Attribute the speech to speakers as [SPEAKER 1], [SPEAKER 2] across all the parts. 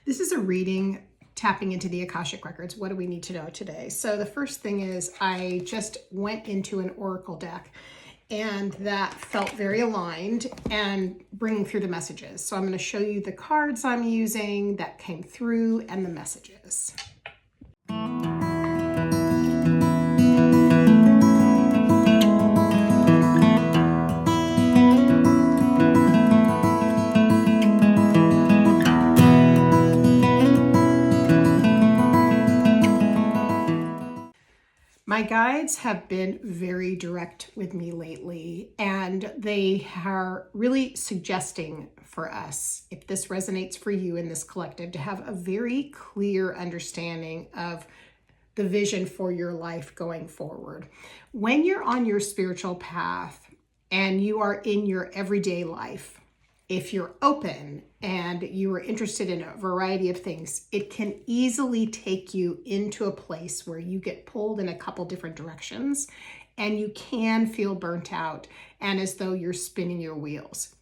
[SPEAKER 1] This is a reading tapping into the Akashic Records. What do we need to know today? So the first thing is I just went into an oracle deck and that felt very aligned and bringing through the messages. So I'm going to show you the cards I'm using that came through and the messages. My guides have been very direct with me lately, and they are really suggesting for us, if this resonates for you in this collective, to have a very clear understanding of the vision for your life going forward. When you're on your spiritual path and you are in your everyday life, if you're open and you are interested in a variety of things, it can easily take you into a place where you get pulled in a couple different directions and you can feel burnt out and as though you're spinning your wheels.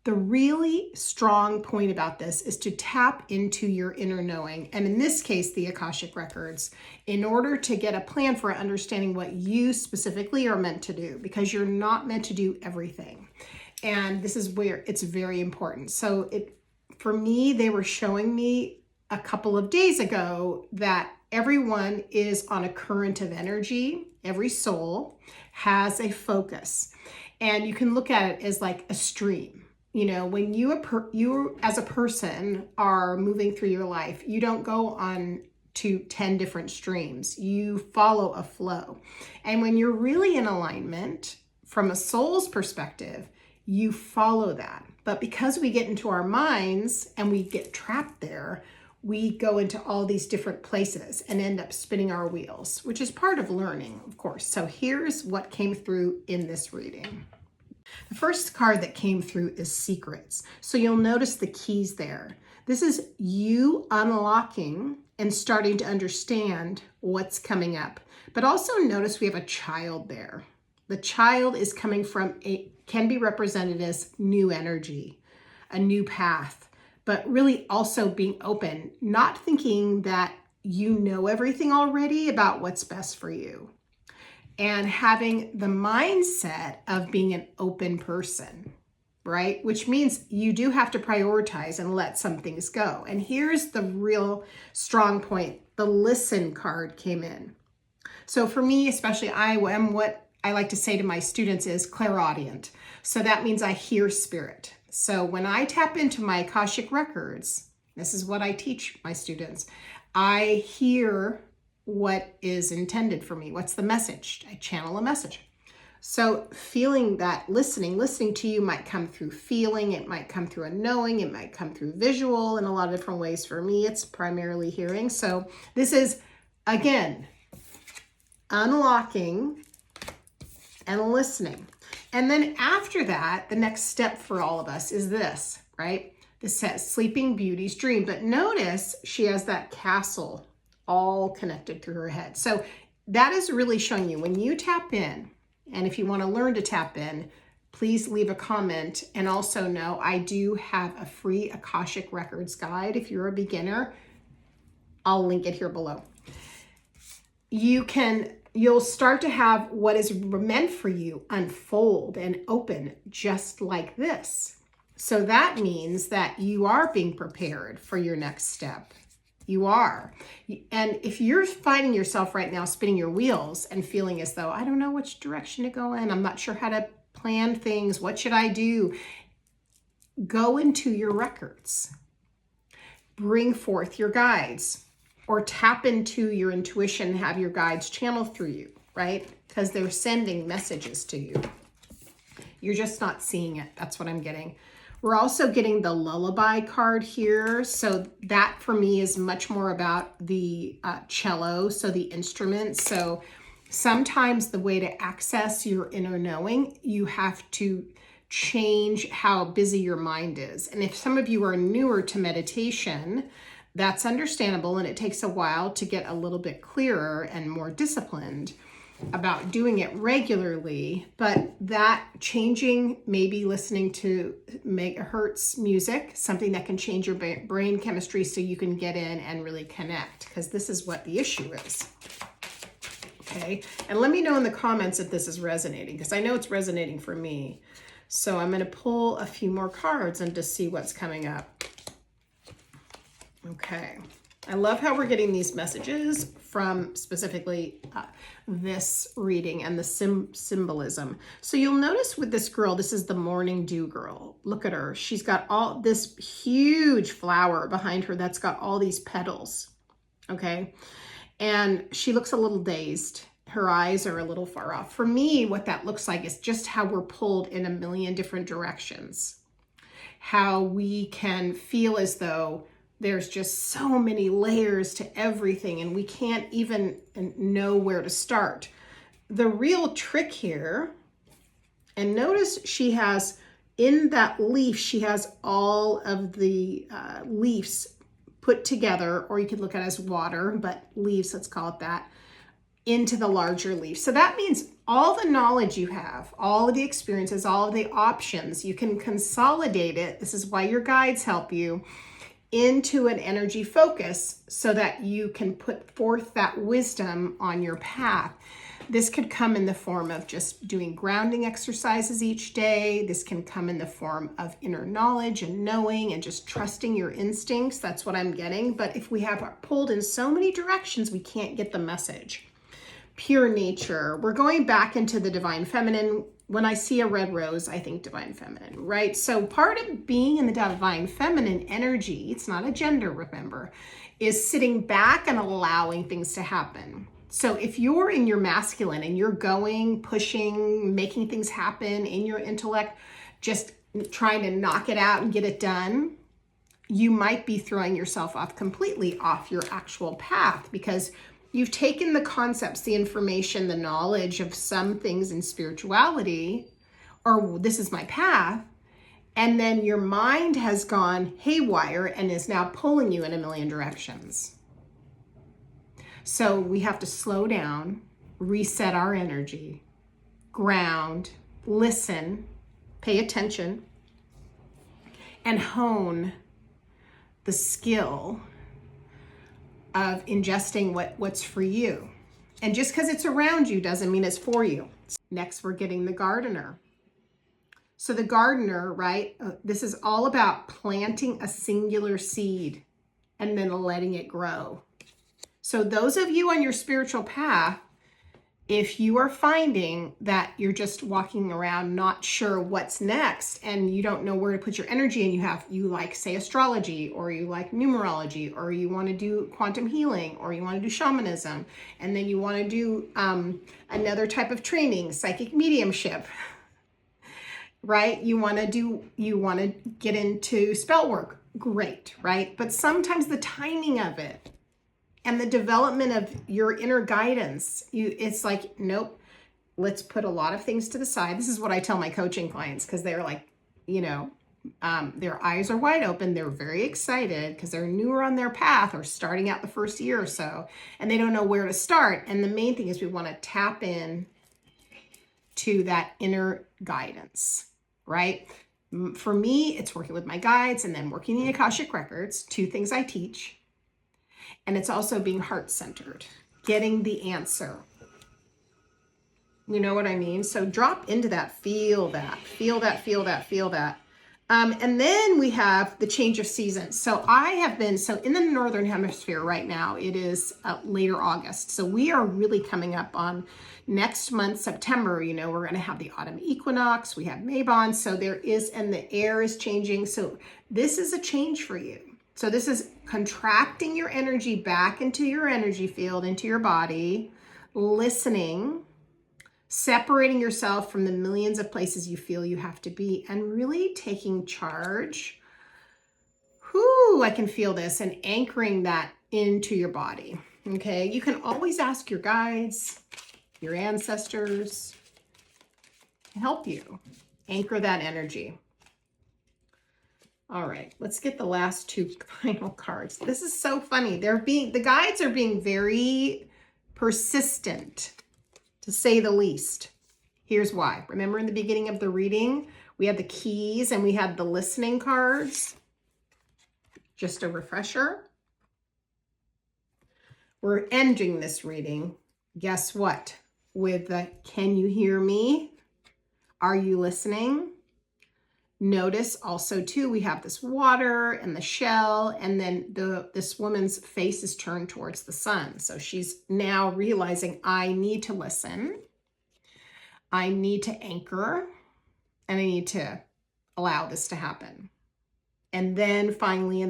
[SPEAKER 1] The really strong point about this is to tap into your inner knowing, and in this case, the Akashic Records, in order to get a plan for understanding what you specifically are meant to do, because you're not meant to do everything. And this is where it's very important. So for me, they were showing me a couple of days ago that everyone is on a current of energy. Every soul has a focus. And you can look at it as like a stream. You know, when you as a person are moving through your life, you don't go on to 10 different streams. You follow a flow. And when you're really in alignment from a soul's perspective, you follow that. But because we get into our minds and we get trapped there, we go into all these different places and end up spinning our wheels, which is part of learning, of course. So here's what came through in this reading. The first card that came through is Secrets. So you'll notice the keys there. This is you unlocking and starting to understand what's coming up. But also notice we have a child there. The child is coming from can be represented as new energy, a new path, but really also being open, not thinking that you know everything already about what's best for you, and having the mindset of being an open person, right? Which means you do have to prioritize and let some things go. And here's the real strong point. The listen card came in. So for me, especially, I am what I like to say to my students is clairaudient. So that means I hear spirit. So when I tap into my Akashic Records, this is what I teach my students. I hear what is intended for me. What's the message? I channel a message. So feeling that, listening to you might come through feeling, it might come through a knowing, it might come through visual in a lot of different ways. For me, it's primarily hearing. So this is, again, unlocking and listening. And then after that, the next step for all of us is this, right? This says Sleeping Beauty's dream. But notice she has that castle all connected through her head. So that is really showing you when you tap in, and if you want to learn to tap in, please leave a comment. And also know I do have a free Akashic Records guide. If you're a beginner, I'll link it here below. You'll start to have what is meant for you unfold and open just like this. So that means that you are being prepared for your next step. You are. And if you're finding yourself right now spinning your wheels and feeling as though, I don't know which direction to go in, I'm not sure how to plan things, what should I do? Go into your records. Bring forth your guides. Or tap into your intuition and have your guides channel through you, right? Because they're sending messages to you. You're just not seeing it. That's what I'm getting. We're also getting the lullaby card here. So that for me is much more about the cello, so the instrument. So sometimes the way to access your inner knowing, you have to change how busy your mind is. And if some of you are newer to meditation, that's understandable, and it takes a while to get a little bit clearer and more disciplined. about doing it regularly, but that changing, maybe listening to megahertz music, something that can change your brain chemistry so you can get in and really connect, because this is what the issue is. Okay, and let me know in the comments if this is resonating, because I know it's resonating for me. So I'm going to pull a few more cards and just see what's coming up. Okay. I love how we're getting these messages from specifically this reading and the symbolism. So you'll notice with this girl, this is the morning dew girl. Look at her. She's got all this huge flower behind her that's got all these petals. Okay. And she looks a little dazed. Her eyes are a little far off. For me, what that looks like is just how we're pulled in a million different directions. How we can feel as though there's just so many layers to everything and we can't even know where to start. The real trick here, and notice she has, in that leaf, she has all of the leaves put together, or you could look at it as water, but leaves, let's call it that, into the larger leaf. So that means all the knowledge you have, all of the experiences, all of the options, you can consolidate it. This is why your guides help you, into an energy focus so that you can put forth that wisdom on your path. This could come in the form of just doing grounding exercises each day. This can come in the form of inner knowledge and knowing and just trusting your instincts. That's what I'm getting. But if we have pulled in so many directions, we can't get the message. Pure nature. We're going back into the divine feminine. When I see a red rose, I think divine feminine, right? So part of being in the divine feminine energy, it's not a gender, remember, is sitting back and allowing things to happen. So if you're in your masculine and you're going, pushing, making things happen in your intellect, just trying to knock it out and get it done, you might be throwing yourself off completely off your actual path, because you've taken the concepts, the information, the knowledge of some things in spirituality, or this is my path, and then your mind has gone haywire and is now pulling you in a million directions. So we have to slow down, reset our energy, ground, listen, pay attention, and hone the skill of ingesting what's for you. And just because it's around you doesn't mean it's for you. Next, we're getting the gardener. So the gardener, right, this is all about planting a singular seed and then letting it grow. So those of you on your spiritual path, if you are finding that you're just walking around not sure what's next and you don't know where to put your energy, and you like, say, astrology, or you like numerology, or you want to do quantum healing, or you want to do shamanism, and then you want to do another type of training, psychic mediumship, right? You want to get into spell work, great, right? But sometimes the timing of it and the development of your inner guidance, it's like, nope, let's put a lot of things to the side. This is what I tell my coaching clients, because they're like, their eyes are wide open. They're very excited because they're newer on their path or starting out the first year or so, and they don't know where to start. And the main thing is we want to tap in to that inner guidance, right? For me, it's working with my guides and then working the Akashic Records, two things I teach. And it's also being heart-centered, getting the answer. You know what I mean? So drop into that, feel that, feel that, feel that, feel that. And then we have the change of seasons. So in the Northern Hemisphere right now, it is later August. So we are really coming up on next month, September. We're going to have the autumn equinox. We have Mabon. So and the air is changing. So this is a change for you. So this is contracting your energy back into your energy field, into your body, listening, separating yourself from the millions of places you feel you have to be, and really taking charge. I can feel this, and anchoring that into your body. Okay, you can always ask your guides, your ancestors, to help you anchor that energy. All right, let's get the last two final cards. This is so funny. The guides are being very persistent to say the least. Here's why. Remember in the beginning of the reading, we had the keys and we had the listening cards. Just a refresher. We're ending this reading, guess what? With the can you hear me? Are you listening? Notice also too, we have this water and the shell, and then this woman's face is turned towards the sun. So she's now realizing I need to listen. I need to anchor, and I need to allow this to happen. And then finally,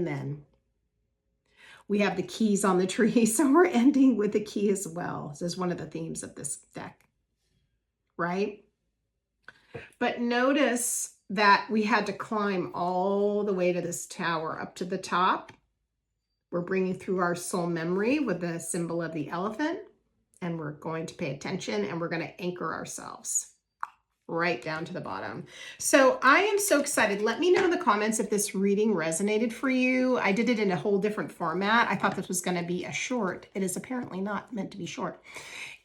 [SPEAKER 1] we have the keys on the tree. So we're ending with the key as well. This is one of the themes of this deck, right? But notice that we had to climb all the way to this tower up to the top. We're bringing through our soul memory with the symbol of the elephant, and we're going to pay attention and we're going to anchor ourselves right down to the bottom. So I am so excited. Let me know in the comments if this reading resonated for you. I did it in a whole different format. I thought this was going to be a short. It is apparently not meant to be short.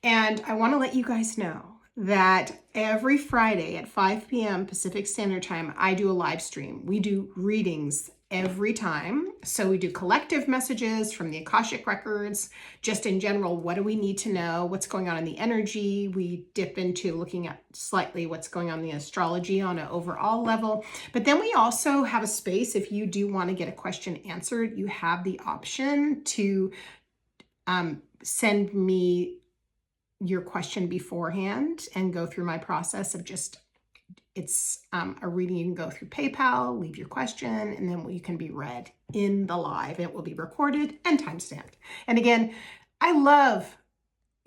[SPEAKER 1] And I want to let you guys know that every Friday at 5 p.m. Pacific Standard Time, I do a live stream. We do readings every time. So we do collective messages from the Akashic Records, just in general, what do we need to know? What's going on in the energy? We dip into looking at slightly what's going on in the astrology on an overall level. But then we also have a space, if you do want to get a question answered, you have the option to send me your question beforehand and go through my process of just, it's a reading. You can go through PayPal, leave your question, and then you can be read in the live. It will be recorded and timestamped. And again, I love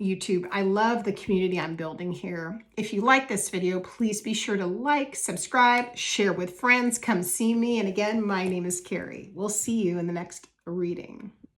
[SPEAKER 1] YouTube. I love the community I'm building here. If you like this video, please be sure to like, subscribe, share with friends, come see me. And again, my name is Carey. We'll see you in the next reading.